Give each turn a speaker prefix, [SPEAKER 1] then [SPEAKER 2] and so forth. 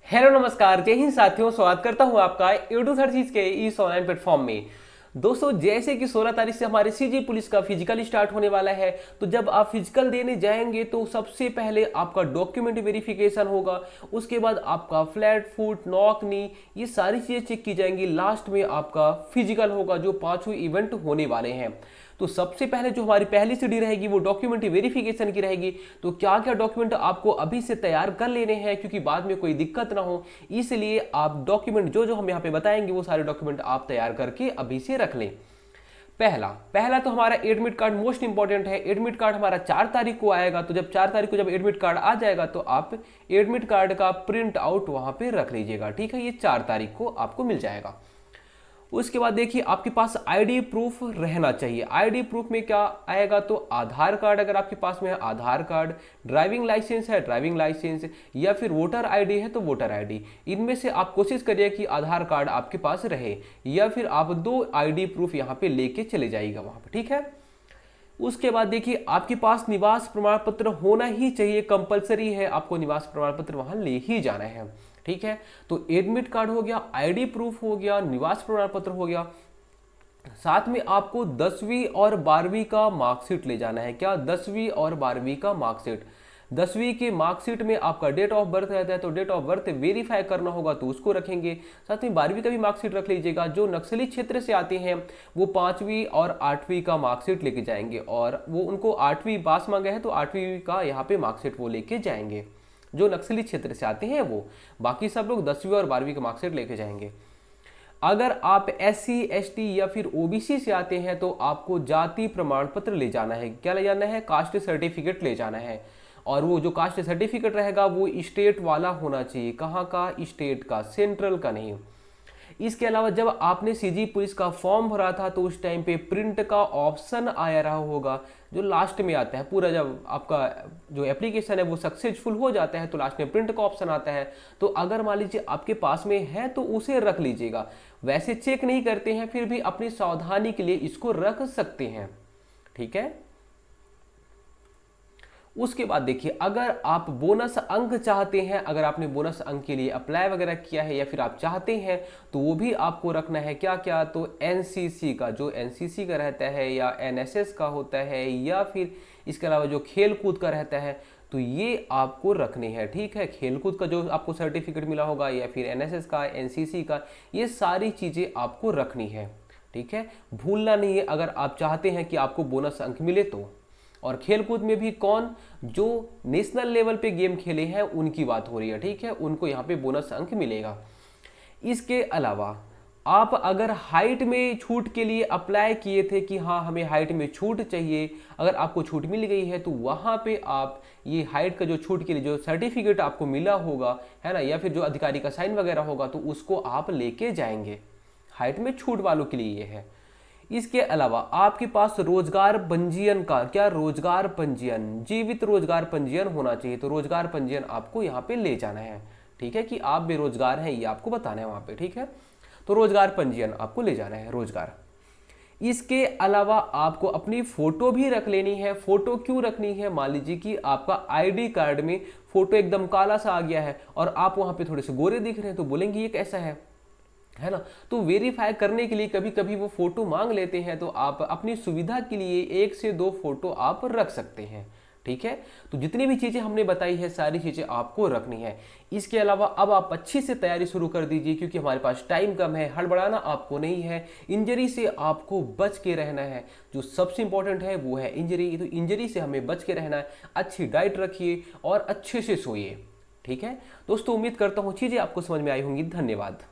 [SPEAKER 1] Hello नमस्कार, जय हिंद साथियों। स्वागत करता हूं आपका यूट्यूब हर चीज के इस ऑनलाइन प्लेटफॉर्म में। दोस्तों, जैसे कि 16 तारीख से हमारे सीजी पुलिस का फिजिकल स्टार्ट होने वाला है, तो जब आप फिजिकल देने जाएंगे तो सबसे पहले आपका डॉक्यूमेंट वेरिफिकेशन होगा। उसके बाद आपका फ्लैट फुट, नॉक, नी, ये सारी चीजें चेक की जाएंगी। लास्ट में आपका फिजिकल होगा, जो पांचों इवेंट होने वाले हैं। तो सबसे पहले जो हमारी पहली सीढ़ी रहेगी वो डॉक्यूमेंट वेरिफिकेशन की रहेगी। तो क्या क्या डॉक्यूमेंट आपको अभी से तैयार कर लेने हैं, क्योंकि बाद में कोई दिक्कत ना हो, इसलिए आप डॉक्यूमेंट जो जो हम यहाँ पे बताएंगे वो सारे डॉक्यूमेंट आप तैयार करके अभी से रख लें। पहला पहला तो हमारा एडमिट कार्ड मोस्ट इंपॉर्टेंट है। एडमिट कार्ड हमारा 4 तारीख को आएगा। तो जब 4 तारीख को जब एडमिट कार्ड आ जाएगा तो आप एडमिट कार्ड का प्रिंट आउट वहां पे रख लीजिएगा। ठीक है, ये 4 तारीख को आपको मिल जाएगा। उसके बाद देखिए, आपके पास आईडी प्रूफ रहना चाहिए। आईडी प्रूफ में क्या आएगा, तो आधार कार्ड अगर आपके पास में है आधार कार्ड, ड्राइविंग लाइसेंस है ड्राइविंग लाइसेंस, या फिर वोटर आईडी है तो वोटर आईडी। इनमें से आप कोशिश करिए कि आधार कार्ड आपके पास रहे, या फिर आप 2 आईडी प्रूफ यहाँ पे लेके चले जाइएगा वहां पे। ठीक है। उसके बाद देखिए, आपके पास निवास प्रमाण पत्र होना ही चाहिए, कंपलसरी है, आपको निवास प्रमाण पत्र वहां ले ही जाना है। ठीक है। तो एडमिट कार्ड हो गया, आईडी प्रूफ हो गया, निवास प्रमाण पत्र हो गया। साथ में आपको 10वीं और 12वीं का मार्कशीट ले जाना है। क्या? 10वीं और 12वीं का मार्कशीट। 10वीं के मार्कशीट में आपका डेट ऑफ बर्थ रहता है, तो डेट ऑफ बर्थ वेरीफाई करना होगा तो उसको रखेंगे। साथ में 12वीं का भी मार्कशीट रख लीजिएगा। जो नक्सली क्षेत्र से आते हैं वो 5वीं और 8वीं का मार्कशीट लेके जाएंगे, और वो उनको 8वीं पास मांगे हैं तो 8वीं का यहाँ पे मार्कशीट वो लेके जाएंगे। जो नक्सली क्षेत्र से आते हैं वो, बाकी सब लोग 10वीं और 12वीं का मार्कशीट लेके जाएंगे। अगर आप SC ST या फिर OBC से आते हैं तो आपको जाति प्रमाण पत्र ले जाना है। क्या ले जाना है? कास्ट सर्टिफिकेट ले जाना है। और वो जो कास्ट सर्टिफिकेट रहेगा वो स्टेट वाला होना चाहिए। कहाँ का? स्टेट का, सेंट्रल का नहीं। इसके अलावा जब आपने सीजी पुलिस का फॉर्म भरा था तो उस टाइम पे प्रिंट का ऑप्शन आया रहा होगा, जो लास्ट में आता है। पूरा जब आपका जो एप्लीकेशन है वो सक्सेसफुल हो जाता है तो लास्ट में प्रिंट का ऑप्शन आता है। तो अगर मान लीजिए आपके पास में है तो उसे रख लीजिएगा। वैसे चेक नहीं करते हैं, फिर भी अपनी सावधानी के लिए इसको रख सकते हैं। ठीक है। उसके बाद देखिए, अगर आप बोनस अंक चाहते हैं, अगर आपने बोनस अंक के लिए अप्लाई वगैरह किया है या फिर आप चाहते हैं, तो वो भी आपको रखना है। क्या क्या? तो एनसीसी का, जो एनसीसी का रहता है, या एनएसएस का होता है, या फिर इसके अलावा जो खेल कूद का रहता है, तो ये आपको रखने हैं। ठीक है। खेलकूद का जो आपको सर्टिफिकेट मिला होगा, या फिर एनएसएस का, एनसीसी का, ये सारी चीज़ें आपको रखनी है। ठीक है। भूलना नहीं है, अगर आप चाहते हैं कि आपको बोनस अंक मिले तो। और खेलकूद में भी कौन? जो नेशनल लेवल पे गेम खेले हैं उनकी बात हो रही है। ठीक है। उनको यहाँ पे बोनस अंक मिलेगा। इसके अलावा आप अगर हाइट में छूट के लिए अप्लाई किए थे कि हाँ हमें हाइट में छूट चाहिए, अगर आपको छूट मिल गई है तो वहाँ पे आप ये हाइट का जो छूट के लिए जो सर्टिफिकेट आपको मिला होगा, है ना, या फिर जो अधिकारी का साइन वगैरह होगा, तो उसको आप लेके जाएंगे। हाइट में छूट वालों के लिए ये है। इसके अलावा आपके पास रोजगार पंजीयन का, क्या? रोजगार पंजीयन, जीवित रोजगार पंजीयन होना चाहिए। तो रोजगार पंजीयन आपको यहाँ पे ले जाना है। ठीक है, कि आप बेरोजगार हैं ये आपको बताना है वहां पे। ठीक है। तो रोजगार पंजीयन आपको ले जाना है, रोजगार। इसके अलावा आपको अपनी फोटो भी रख लेनी है। फोटो क्यों रखनी है? मान लीजिए कि आपका आईडी कार्ड में फोटो एकदम काला सा आ गया है और आप वहां पे थोड़े से गोरे दिख रहे हैं, तो बोलेंगे ये कैसा है ना। तो वेरीफाई करने के लिए कभी कभी वो फोटो मांग लेते हैं, तो आप अपनी सुविधा के लिए 1 से 2 फोटो आप रख सकते हैं। ठीक है। तो जितनी भी चीजें हमने बताई है सारी चीजें आपको रखनी है। इसके अलावा अब आप अच्छी से तैयारी शुरू कर दीजिए, क्योंकि हमारे पास टाइम कम है। हड़बड़ाना आपको नहीं है, इंजरी से आपको बच के रहना है। जो सबसे इंपॉर्टेंट है वो है इंजरी। तो इंजरी से हमें बच के रहना है। अच्छी डाइट रखिए और अच्छे से सोइए। ठीक है दोस्तों, उम्मीद करता हूँ चीजें आपको समझ में आई होंगी। धन्यवाद।